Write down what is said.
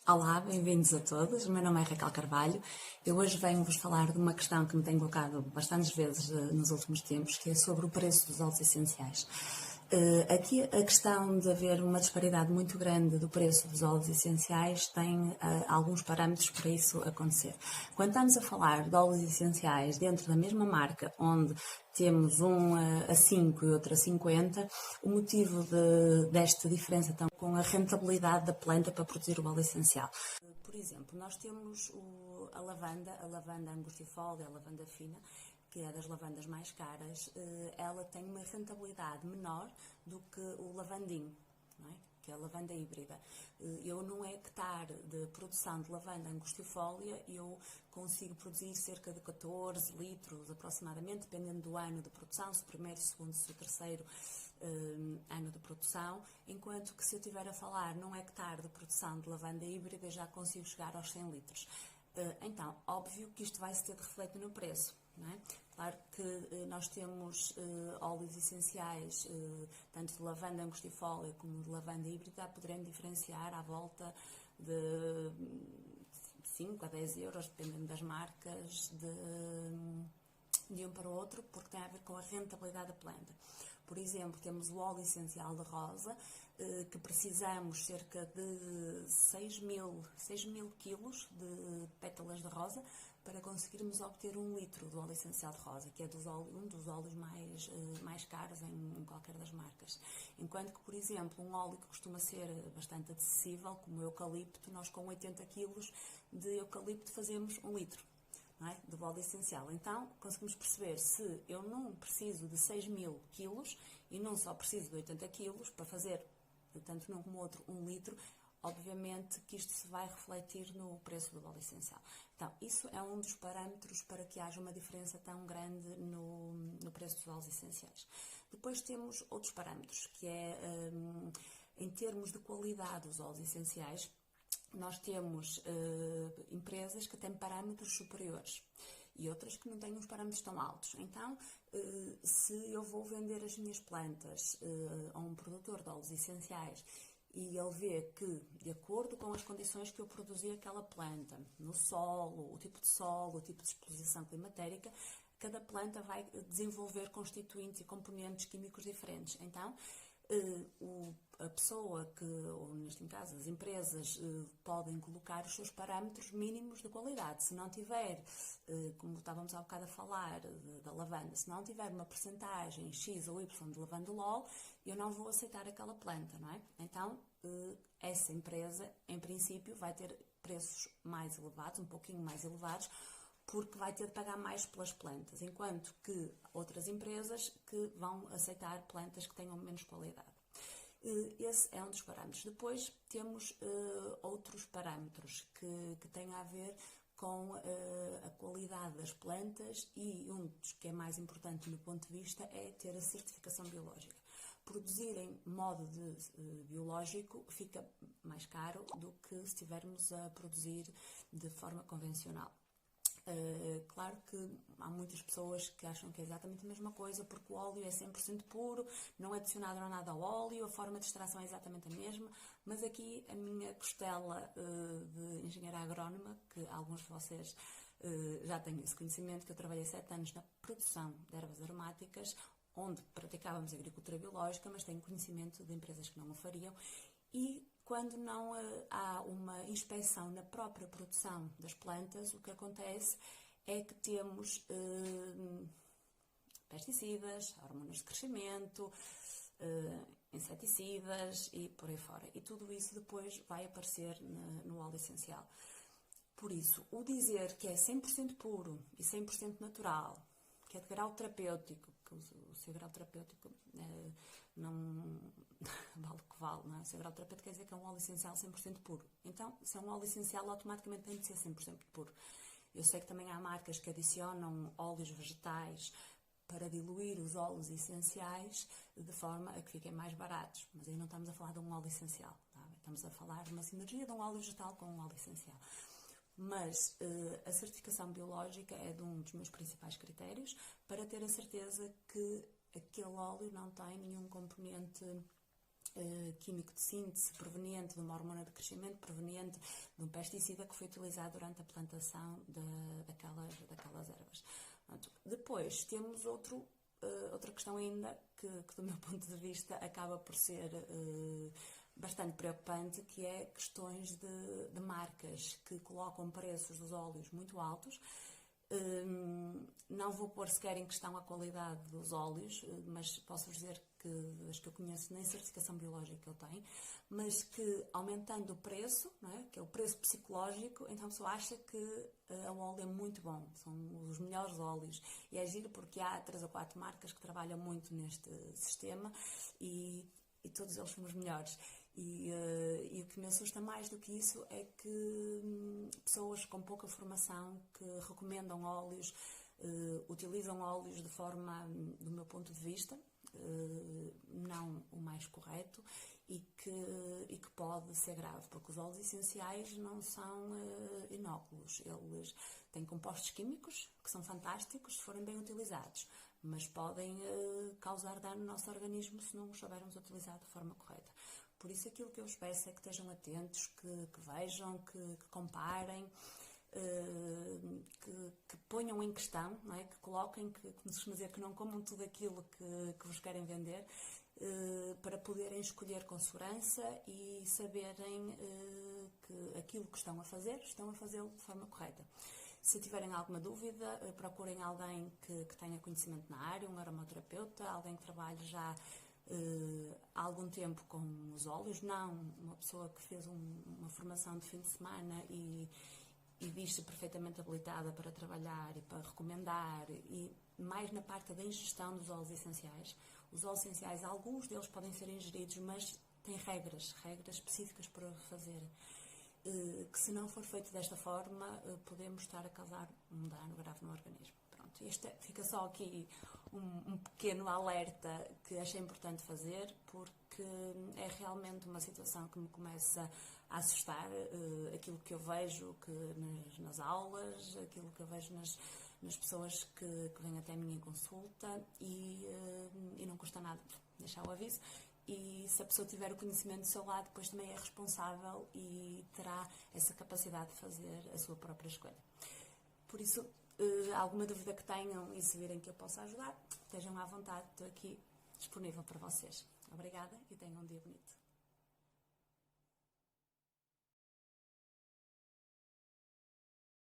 Olá, bem-vindos a todos. O meu nome é Raquel Carvalho. Eu hoje venho-vos falar de uma questão que me tenho colocado bastantes vezes nos últimos tempos, que é sobre o preço dos óleos essenciais. Aqui a questão de haver uma disparidade muito grande do preço dos óleos essenciais tem alguns parâmetros para isso acontecer. Quando estamos a falar de óleos essenciais dentro da mesma marca, onde temos um a 5 e outro a 50, o motivo desta diferença está com a rentabilidade da planta para produzir o óleo essencial. Por exemplo, nós temos a lavanda angustifolia, a lavanda fina, que é das lavandas mais caras, ela tem uma rentabilidade menor do que o lavandinho, não é? Que é a lavanda híbrida. Eu, num hectare de produção de lavanda angustifolia, eu consigo produzir cerca de 14 litros aproximadamente, dependendo do ano de produção, se o primeiro, se o segundo, se o terceiro ano de produção, enquanto que se eu estiver a falar num hectare de produção de lavanda híbrida, já consigo chegar aos 100 litros. Então, óbvio que isto vai se ter de refletir no preço, não é? Claro que nós temos óleos essenciais, tanto de lavanda angustifolia como de lavanda híbrida, poderemos diferenciar à volta de 5 a 10 euros, dependendo das marcas, de um para o outro, porque tem a ver com a rentabilidade da planta. Por exemplo, temos o óleo essencial de rosa, que precisamos cerca de 6 mil quilos de pétalas de rosa para conseguirmos obter 1 litro do óleo essencial de rosa, que é um dos óleos mais caros em qualquer das marcas. Enquanto que, por exemplo, um óleo que costuma ser bastante acessível, como o eucalipto, nós com 80 quilos de eucalipto fazemos 1 litro. Não é? Do óleo essencial. Então, conseguimos perceber se eu não preciso de 6 mil quilos e não só preciso de 80 quilos para fazer, tanto num como outro, 1 litro, obviamente que isto se vai refletir no preço do óleo essencial. Então, isso é um dos parâmetros para que haja uma diferença tão grande no preço dos óleos essenciais. Depois temos outros parâmetros, que é, em termos de qualidade dos óleos essenciais, nós temos empresas que têm parâmetros superiores e outras que não têm uns parâmetros tão altos. Então, se eu vou vender as minhas plantas a um produtor de óleos essenciais e ele vê que, de acordo com as condições que eu produzi aquela planta, no solo, o tipo de exposição climatérica, cada planta vai desenvolver constituintes e componentes químicos diferentes. Então, a pessoa ou neste caso as empresas, podem colocar os seus parâmetros mínimos de qualidade. Se não tiver, como estávamos há bocado a falar da lavanda, se não tiver uma percentagem X ou Y de lavandolol, eu não vou aceitar aquela planta, não é? Então, essa empresa, em princípio, vai ter preços mais elevados, um pouquinho mais elevados, porque vai ter de pagar mais pelas plantas, enquanto que outras empresas que vão aceitar plantas que tenham menos qualidade. Esse é um dos parâmetros. Depois temos outros parâmetros que têm a ver com a qualidade das plantas e um dos que é mais importante do ponto de vista é ter a certificação biológica. Produzir em modo biológico fica mais caro do que se estivermos a produzir de forma convencional. Claro que há muitas pessoas que acham que é exatamente a mesma coisa, porque o óleo é 100% puro, não é adicionado nada ao óleo, a forma de extração é exatamente a mesma, mas aqui a minha costela de engenheira agrónoma, que alguns de vocês já têm esse conhecimento, que eu trabalhei 7 anos na produção de ervas aromáticas, onde praticávamos agricultura biológica, mas tenho conhecimento de empresas que não o fariam, e quando não há uma inspeção na própria produção das plantas, o que acontece é que temos pesticidas, hormonas de crescimento, inseticidas e por aí fora. E tudo isso depois vai aparecer no óleo essencial. Por isso, o dizer que é 100% puro e 100% natural, que é de grau terapêutico, que o seu grau terapêutico não vale o que vale, não é? O seu grau terapêutico quer dizer que é um óleo essencial 100% puro. Então, se é um óleo essencial, automaticamente tem de ser 100% puro. Eu sei que também há marcas que adicionam óleos vegetais para diluir os óleos essenciais de forma a que fiquem mais baratos. Mas aí não estamos a falar de um óleo essencial, tá? Estamos a falar de uma sinergia de um óleo vegetal com um óleo essencial. Mas a certificação biológica é um dos meus principais critérios para ter a certeza que aquele óleo não tem nenhum componente químico de síntese proveniente de uma hormona de crescimento, proveniente de um pesticida que foi utilizado durante a plantação daquelas ervas. Pronto. Depois temos outra questão ainda que, do meu ponto de vista, acaba por ser bastante preocupante, que é questões de marcas que colocam preços dos óleos muito altos. Não vou pôr sequer em questão a qualidade dos óleos, mas posso dizer que as que eu conheço nem certificação biológica eu tenho, mas que aumentando o preço, não é? Que é o preço psicológico, então a pessoa acha que o óleo é muito bom, são os melhores óleos. E é giro porque há 3 ou 4 marcas que trabalham muito neste sistema e todos eles são os melhores. E o que me assusta mais do que isso é que pessoas com pouca formação que recomendam óleos, utilizam óleos de forma, do meu ponto de vista, não o mais correto e que pode ser grave, porque os óleos essenciais não são inóculos. Eles têm compostos químicos que são fantásticos se forem bem utilizados, mas podem causar dano no nosso organismo se não os soubermos utilizar de forma correta. Por isso aquilo que eu espero é que estejam atentos, que vejam, que comparem, que ponham em questão, não é? Que coloquem, que nos costuma dizer, que não comam tudo aquilo que vos querem vender, para poderem escolher com segurança e saberem que aquilo que estão a fazê-lo de forma correta. Se tiverem alguma dúvida, procurem alguém que tenha conhecimento na área, um aromaterapeuta, alguém que trabalhe já há algum tempo com os óleos, não uma pessoa que fez uma formação de fim de semana e diz-se perfeitamente habilitada para trabalhar e para recomendar, e mais na parte da ingestão dos óleos essenciais. Os óleos essenciais, alguns deles podem ser ingeridos, mas têm regras específicas para fazer. Que se não for feito desta forma, podemos estar a causar um dano grave no organismo. Pronto, fica só aqui um pequeno alerta que achei importante fazer, porque é realmente uma situação que me começa a assustar, aquilo que eu vejo nas aulas, aquilo que eu vejo nas pessoas que vêm até mim em consulta e não custa nada deixar o aviso. E se a pessoa tiver o conhecimento do seu lado, depois também é responsável e terá essa capacidade de fazer a sua própria escolha. Por isso, alguma dúvida que tenham e se virem que eu possa ajudar, estejam à vontade, estou aqui disponível para vocês. Obrigada e tenham um dia bonito.